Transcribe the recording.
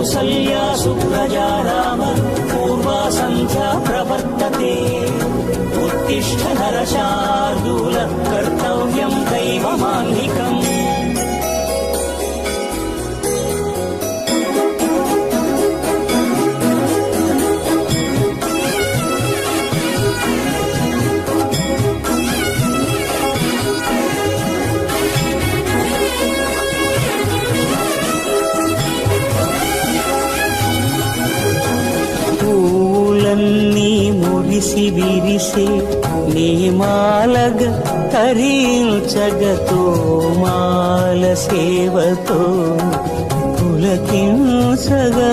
కౌసల్యా సుప్రజా రామ పూర్వా సంధ్యా ప్రవర్తతే ఉత్తిష్ఠ నరశార్దూల కర్తవ్యం దైవమాన్నికం. పూలన్నీ మురిసి విరిసే నీమాలగ తరించగతో మాల సేవతో పులకించగా